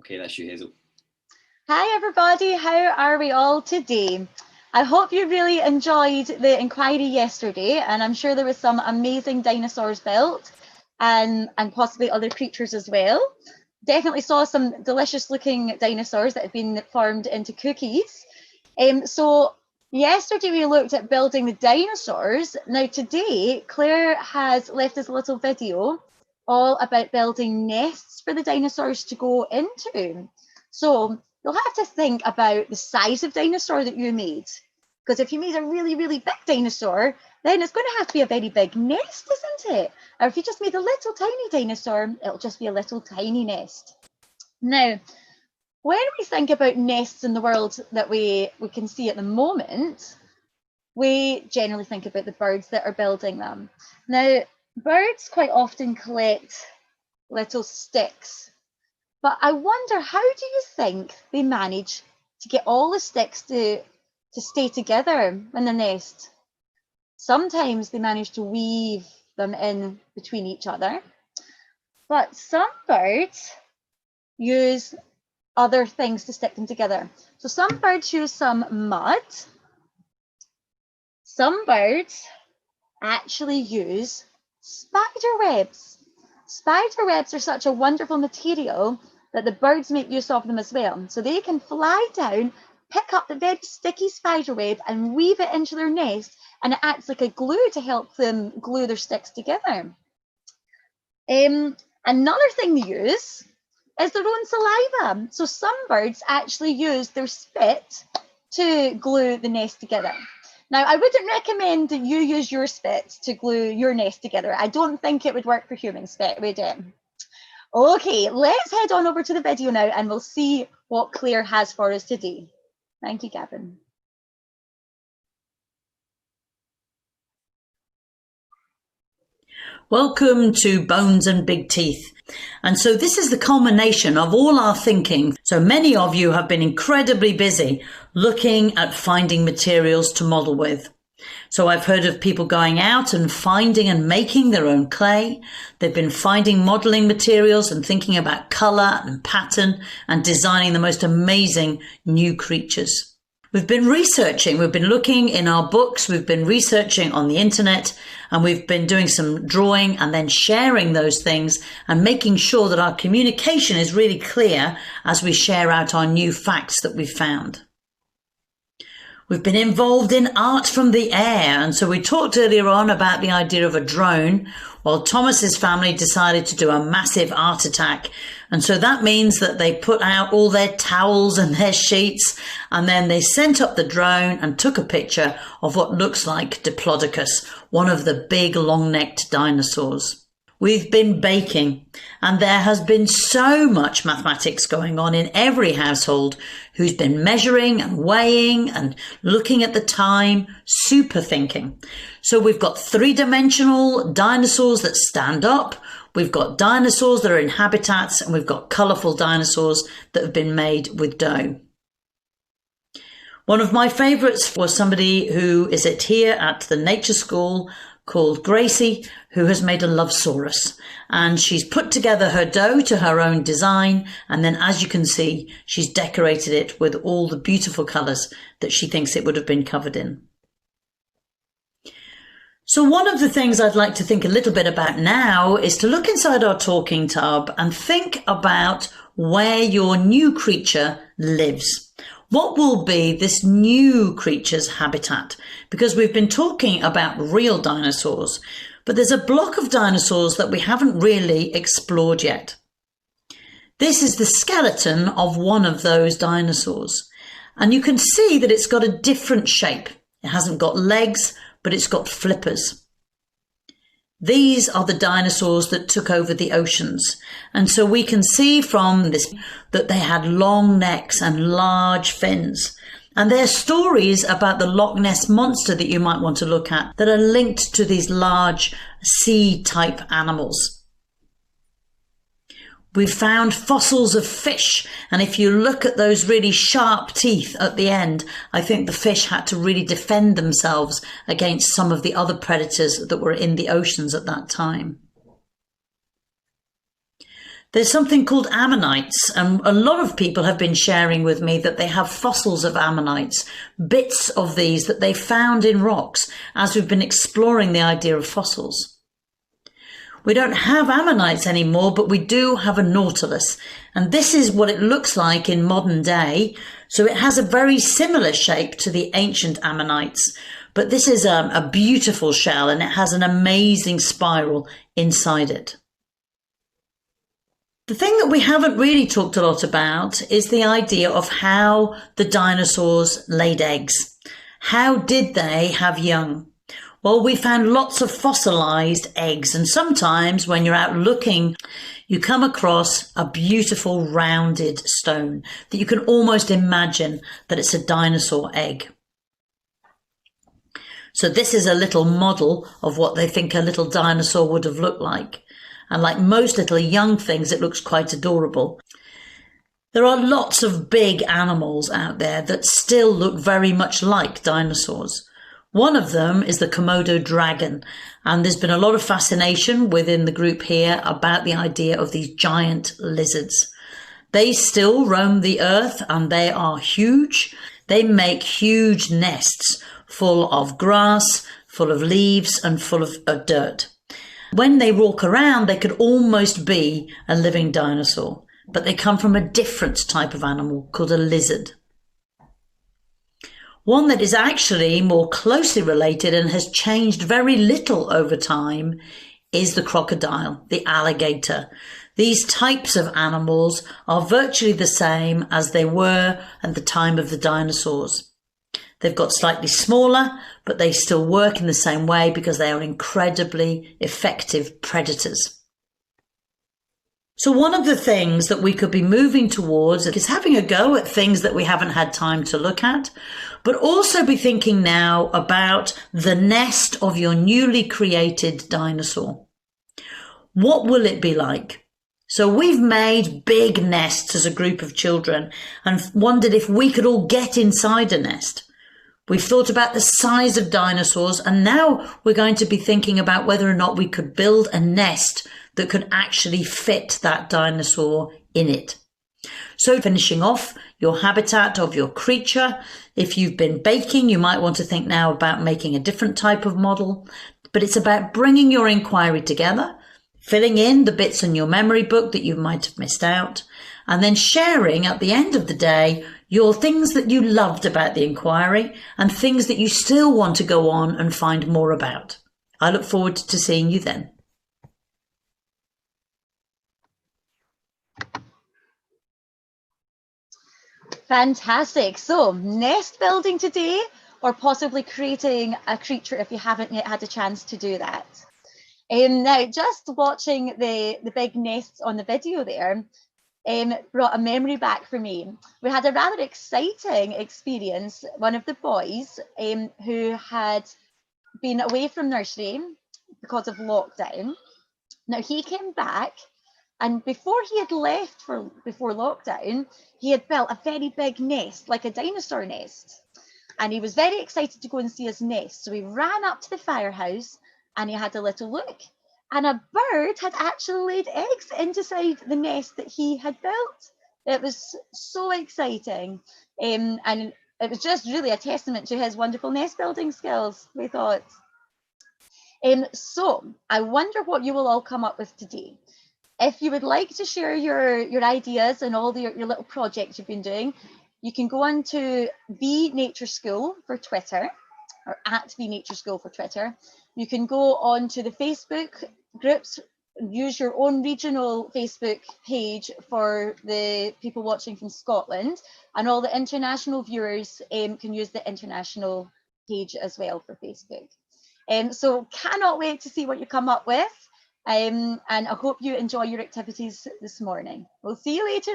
Okay, that's you, Hazel. Hi everybody, how are we all today? I hope you really enjoyed the inquiry yesterday, and I'm sure there was some amazing dinosaurs built and possibly other creatures as well. Definitely saw some delicious looking dinosaurs that have been formed into cookies. So yesterday we looked at building the dinosaurs. Now today Claire has left us a little video all about building nests for the dinosaurs to go into. So you'll have to think about the size of dinosaur that you made. Because if you made a really, really big dinosaur, then it's going to have to be a very big nest, isn't it? Or if you just made a little tiny dinosaur, it'll just be a little tiny nest. Now, when we think about nests in the world that we can see at the moment, we generally think about the birds that are building them. Now, birds quite often collect little sticks. But I wonder, how do you think they manage to get all the sticks to stay together in their nest? Sometimes they manage to weave them in between each other, but some birds use other things to stick them together. So some birds use some mud. Some birds actually use spider webs. Spider webs are such a wonderful material that the birds make use of them as well. So they can fly down, pick up the very sticky spider web and weave it into their nest, and it acts like a glue to help them glue their sticks together. Another thing they use is their own saliva. So some birds actually use their spit to glue the nest together. Now, I wouldn't recommend that you use your spit to glue your nest together. I don't think it would work for human spit, would it? Okay, let's head on over to the video now and we'll see what Claire has for us today. Thank you, Gavin. Welcome to Bones and Big Teeth. And so this is the culmination of all our thinking. So many of you have been incredibly busy looking at finding materials to model with. So I've heard of people going out and finding and making their own clay. They've been finding modeling materials and thinking about color and pattern and designing the most amazing new creatures. We've been researching, we've been looking in our books, we've been researching on the internet, and we've been doing some drawing and then sharing those things and making sure that our communication is really clear as we share out our new facts that we've found. We've been involved in art from the air, and so we talked earlier on about the idea of a drone, while Thomas's family decided to do a massive art attack. And so that means that they put out all their towels and their sheets, and then they sent up the drone and took a picture of what looks like Diplodocus, one of the big long-necked dinosaurs. We've been baking, and there has been so much mathematics going on in every household who's been measuring and weighing and looking at the time, super thinking. So we've got three-dimensional dinosaurs that stand up, we've got dinosaurs that are in habitats, and we've got colourful dinosaurs that have been made with dough. One of my favourites was somebody who is here at the nature school called Gracie, who has made a Lovesaurus, and she's put together her dough to her own design, and then as you can see, she's decorated it with all the beautiful colours that she thinks it would have been covered in. So one of the things I'd like to think a little bit about now is to look inside our talking tub and think about where your new creature lives. What will be this new creature's habitat? Because we've been talking about real dinosaurs, but there's a block of dinosaurs that we haven't really explored yet. This is the skeleton of one of those dinosaurs, and you can see that it's got a different shape. It hasn't got legs, but it's got flippers. These are the dinosaurs that took over the oceans. And so we can see from this that they had long necks and large fins. And there are stories about the Loch Ness monster that you might want to look at that are linked to these large sea-type animals. We've found fossils of fish, and if you look at those really sharp teeth at the end, I think the fish had to really defend themselves against some of the other predators that were in the oceans at that time. There's something called ammonites, and a lot of people have been sharing with me that they have fossils of ammonites, bits of these that they found in rocks as we've been exploring the idea of fossils. We don't have ammonites anymore, but we do have a nautilus, and this is what it looks like in modern day. So it has a very similar shape to the ancient ammonites, but this is a beautiful shell, and it has an amazing spiral inside it. The thing that we haven't really talked a lot about is the idea of how the dinosaurs laid eggs. How did they have young? Well, we found lots of fossilized eggs, and sometimes when you're out looking, you come across a beautiful rounded stone that you can almost imagine that it's a dinosaur egg. So this is a little model of what they think a little dinosaur would have looked like. And like most little young things, it looks quite adorable. There are lots of big animals out there that still look very much like dinosaurs. One of them is the Komodo dragon, and there's been a lot of fascination within the group here about the idea of these giant lizards. They still roam the earth, and they are huge. They make huge nests full of grass, full of leaves, and full of dirt. When they walk around, they could almost be a living dinosaur, but they come from a different type of animal called a lizard. One that is actually more closely related and has changed very little over time is the crocodile, the alligator. These types of animals are virtually the same as they were at the time of the dinosaurs. They've got slightly smaller, but they still work in the same way because they are incredibly effective predators. So one of the things that we could be moving towards is having a go at things that we haven't had time to look at, but also be thinking now about the nest of your newly created dinosaur. What will it be like? So we've made big nests as a group of children and wondered if we could all get inside a nest. We've thought about the size of dinosaurs, and now we're going to be thinking about whether or not we could build a nest that could actually fit that dinosaur in it. So finishing off your habitat of your creature, if you've been baking, you might want to think now about making a different type of model, but it's about bringing your inquiry together, filling in the bits in your memory book that you might have missed out, and then sharing at the end of the day your things that you loved about the inquiry and things that you still want to go on and find more about. I look forward to seeing you then. Fantastic. So nest building today, or possibly creating a creature if you haven't yet had a chance to do that. Now, just watching the big nests on the video there, brought a memory back for me. We had a rather exciting experience. One of the boys who had been away from nursery because of lockdown. Now he came back, and before he had left before lockdown, he had built a very big nest, like a dinosaur nest. And he was very excited to go and see his nest. So he ran up to the firehouse and he had a little look. And a bird had actually laid eggs inside the nest that he had built. It was so exciting. And it was just really a testament to his wonderful nest building skills, we thought. So I wonder what you will all come up with today. If you would like to share your ideas and all your little projects you've been doing, you can go on to The Nature School for Twitter, or at The Nature School for Twitter. You can go on to the Facebook groups, use your own regional Facebook page for the people watching from Scotland, and all the international viewers can use the international page as well for Facebook. So cannot wait to see what you come up with, and I hope you enjoy your activities this morning. We'll see you later.